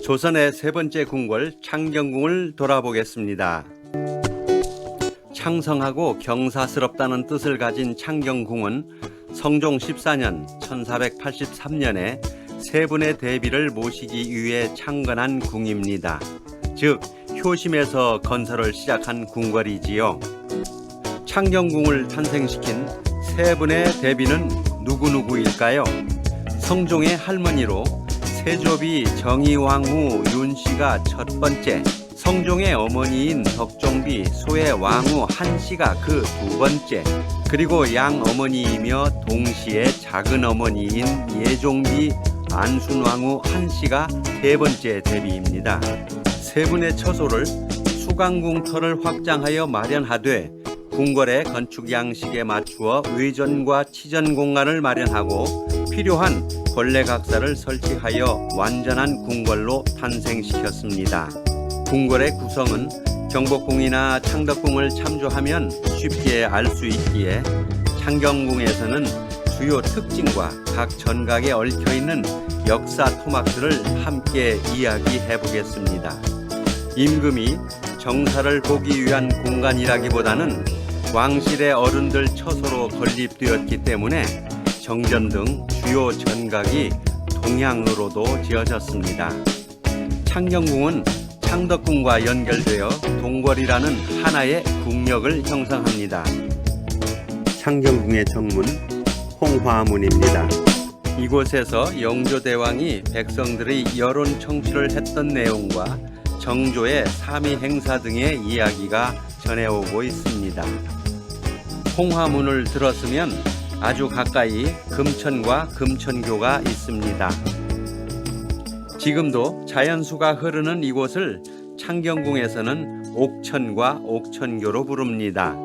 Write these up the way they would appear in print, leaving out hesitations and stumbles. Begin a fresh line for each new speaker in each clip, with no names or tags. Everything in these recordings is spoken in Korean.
조선의 세 번째 궁궐 창경궁을 돌아보겠습니다. 창성하고 경사스럽다는 뜻을 가진 창경궁은 성종 14년 1483년에 세 분의 대비를 모시기 위해 창건한 궁입니다. 즉 효심에서 건설을 시작한 궁궐이지요. 창경궁을 탄생시킨 세 분의 대비는 누구누구일까요? 성종의 할머니로 세조비 정의왕후 윤씨가 첫 번째, 성종의 어머니인 덕종비 소의 왕후 한씨가 그 두 번째, 그리고 양어머니이며 동시에 작은 어머니인 예종비 안순왕후 한씨가 세 번째 대비입니다. 세 분의 처소를 수강궁터를 확장하여 마련하되 궁궐의 건축 양식에 맞추어 의전과 치전 공간을 마련하고 필요한 걸레각사를 설치하여 완전한 궁궐로 탄생시켰습니다. 궁궐의 구성은 경복궁이나 창덕궁을 참조하면 쉽게 알 수 있기에 창경궁에서는 주요 특징과 각 전각에 얽혀있는 역사 토막들을 함께 이야기해 보겠습니다. 임금이 정사를 보기 위한 공간이라기보다는 왕실의 어른들 처소로 건립되었기 때문에 정전 등 주요 전각이 동향으로도 지어졌습니다. 창경궁은 창덕궁과 연결되어 동궐이라는 하나의 궁역을 형성합니다. 창경궁의 정문 홍화문입니다. 이곳에서 영조대왕이 백성들의 여론 청취를 했던 내용과 정조의 삼위 행사 등의 이야기가 전해오고 있습니다. 홍화문을 들었으면 아주 가까이 금천과 금천교가 있습니다. 지금도 자연수가 흐르는 이곳을 창경궁에서는 옥천과 옥천교로 부릅니다.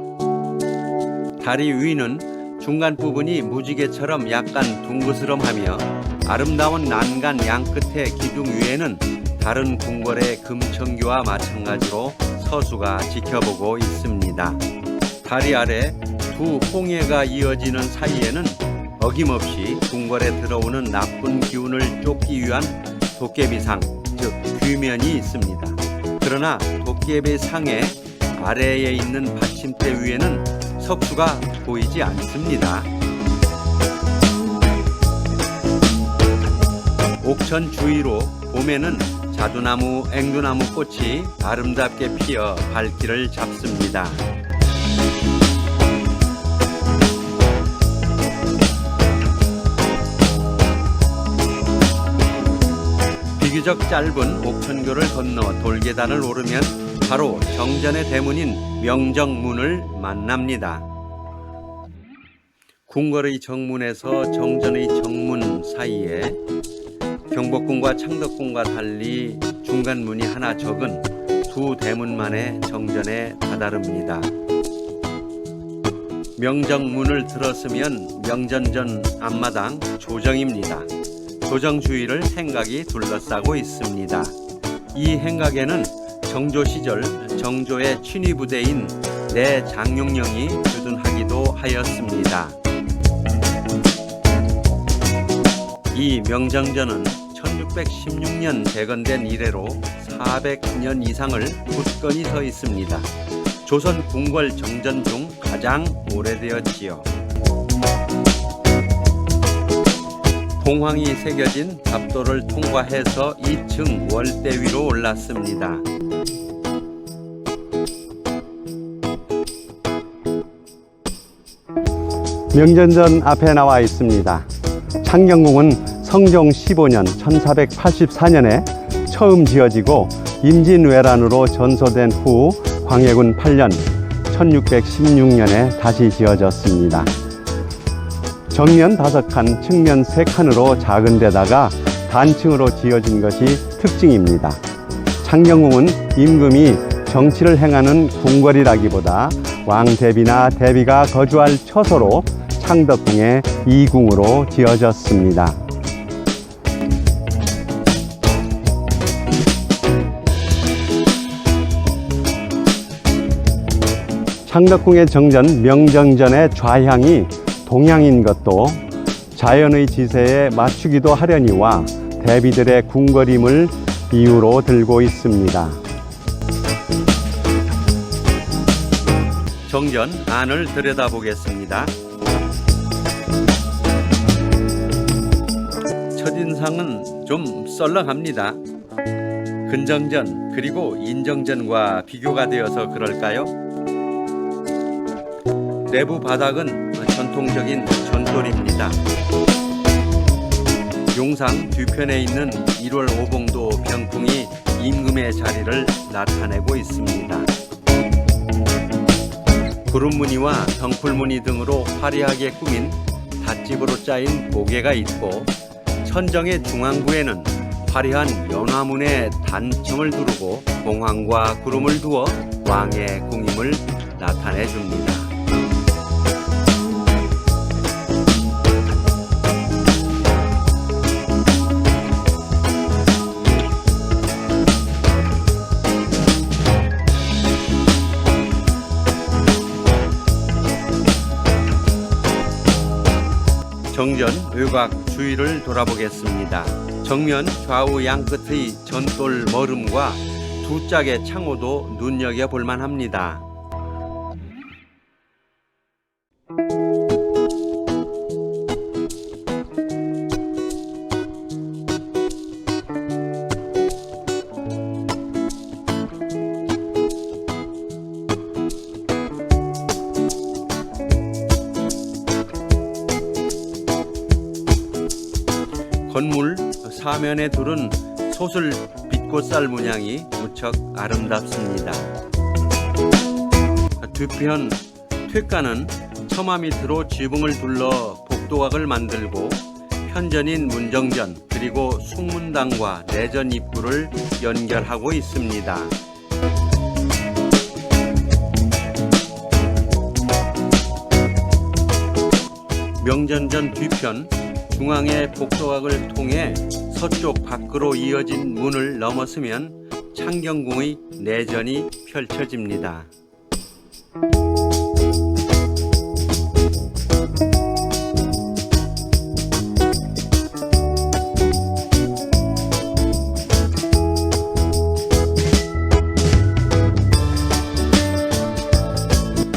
다리 위는 중간 부분이 무지개처럼 약간 둥그스름하며 아름다운 난간 양끝의 기둥 위에는 다른 궁궐의 금천교와 마찬가지로 서수가 지켜보고 있습니다. 다리 아래 두 홍해가 이어지는 사이에는 어김없이 궁궐에 들어오는 나쁜 기운을 쫓기 위한 도깨비상, 즉 귀면이 있습니다. 그러나 도깨비상의 아래에 있는 받침대 위에는 석수가 보이지 않습니다. 옥천 주위로 봄에는 자두나무, 앵두나무 꽃이 아름답게 피어 발길을 잡습니다. 비교적 짧은 옥천교를 건너 돌계단을 오르면 바로 정전의 대문인 명정문을 만납니다. 궁궐의 정문에서 정전의 정문 사이에 경복궁과 창덕궁과 달리 중간문이 하나 적은 두 대문만의 정전에 다다릅니다. 명정문을 들었으면 명전전 앞마당 조정입니다. 조정 주위를 행각이 둘러싸고 있습니다. 이 행각에는 정조 시절 정조의 친위 부대인 내장룡령이 주둔하기도 하였습니다. 이 명정전은 1616년 재건된 이래로 400년 이상을 굳건히 서 있습니다. 조선 궁궐 정전 중 가장 오래되었지요. 봉황이 새겨진 답도를 통과해서 2층 월대 위로 올랐습니다.
명전전 앞에 나와 있습니다. 창경궁은 성종 15년 1484년에 처음 지어지고 임진왜란으로 전소된 후 광해군 8년 1616년에 다시 지어졌습니다. 정면 5칸, 측면 3칸으로 작은 데다가 단층으로 지어진 것이 특징입니다. 창경궁은 임금이 정치를 행하는 궁궐이라기보다 왕대비나 대비가 거주할 처소로 창덕궁의 2궁으로 지어졌습니다. 창덕궁의 정전 명정전의 좌향이 동향인 것도 자연의 지세에 맞추기도 하려니와 대비들의 궁궐임을 이유로 들고 있습니다.
정전 안을 들여다보겠습니다. 첫인상은 좀 썰렁합니다. 근정전 그리고 인정전과 비교가 되어서 그럴까요? 내부 바닥은 전통적인 전돌입니다. 용상 뒤편에 있는 1월 오봉도 병풍이 임금의 자리를 나타내고 있습니다. 구름무늬와 덩굴무늬 등으로 화려하게 꾸민 닷집으로 짜인 고개가 있고, 천정의 중앙부에는 화려한 연화문의 단청을 두르고 공황과 구름을 두어 왕의 궁임을 나타내 줍니다. 정전 외곽 주위를 돌아보겠습니다. 정면 좌우 양끝의 전돌 머름과 두 짝의 창호도 눈여겨볼 만합니다. 건물 사면에 두른 소슬 빛꽃살 문양이 무척 아름답습니다. 뒤편 퇴가는 처마 밑으로 지붕을 둘러 복도각을 만들고 현전인 문정전 그리고 숭문당과 내전 입구를 연결하고 있습니다. 명전전 뒤편 중앙의 복도각을 통해 서쪽 밖으로 이어진 문을 넘어서면 창경궁의 내전이 펼쳐집니다.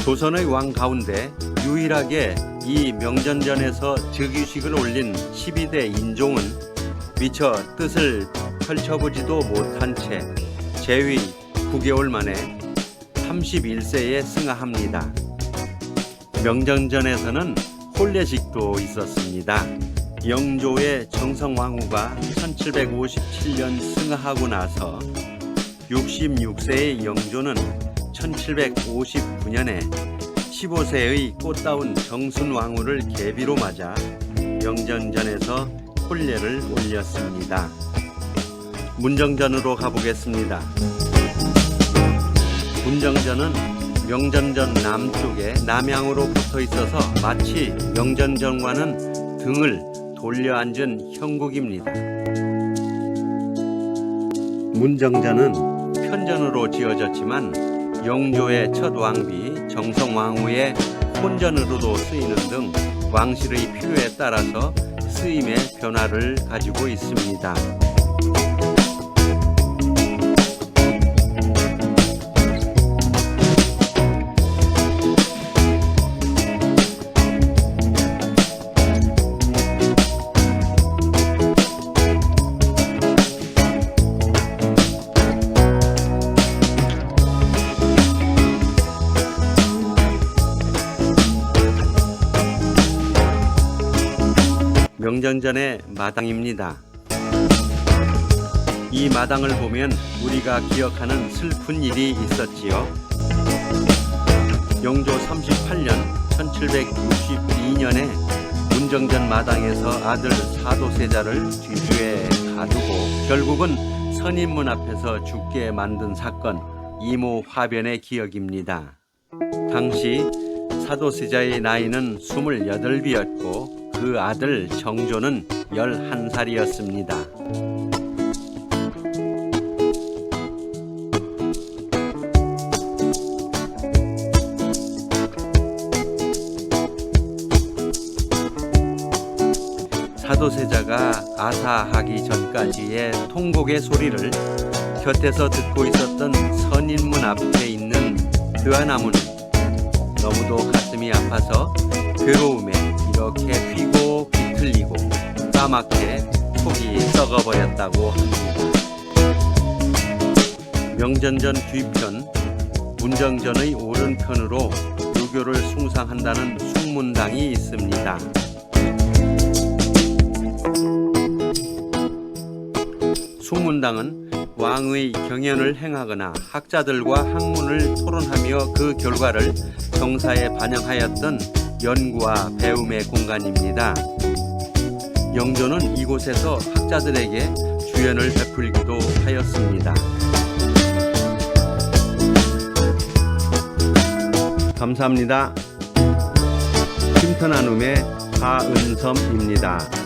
조선의 왕 가운데 유일하게 이 명전전에서 즉위식을 올린 12대 인종은 미처 뜻을 펼쳐보지도 못한 채 재위 9개월 만에 31세에 승하합니다. 명전전에서는 혼례식도 있었습니다. 영조의 정성왕후가 1757년 승하하고 나서 66세의 영조는 1759년에 15세의 꽃다운 정순왕후를 계비로 맞아 명전전에서 혼례를 올렸습니다. 문정전으로 가보겠습니다. 문정전은 명전전 남쪽에 남향으로 붙어 있어서 마치 명전전과는 등을 돌려 앉은 형국입니다. 문정전은 편전으로 지어졌지만 영조의 첫 왕비 정성왕후의 혼전으로도 쓰이는 등 왕실의 필요에 따라서 쓰임의 변화를 가지고 있습니다. 명전전의 마당입니다. 이 마당을 보면 우리가 기억하는 슬픈 일이 있었지요. 영조 38년 1762년에 문정전 마당에서 아들 사도세자를 뒤주에 가두고 결국은 선인문 앞에서 죽게 만든 사건, 이모 화변의 기억입니다. 당시 사도세자의 나이는 28이었고 그 아들 정조는 11살이었습니다. 사도세자가 아사하기 전까지의 통곡의 소리를 곁에서 듣고 있었던 선인문 앞에 있는 드아나무는 너무도 가슴이 아파서 괴로움에 이렇게 휘고 비틀리고 까맣게 속이 썩어버렸다고 합니다. 명전전 뒤편 문정전의 오른편으로 유교를 숭상한다는 숭문당이 있습니다. 숭문당은 왕의 경연을 행하거나 학자들과 학문을 토론하며 그 결과를 정사에 반영하였던 연구와 배움의 공간입니다. 영조는 이곳에서 학자들에게 주연을 베풀기도 하였습니다. 감사합니다. 심터나눔의 하은섬입니다.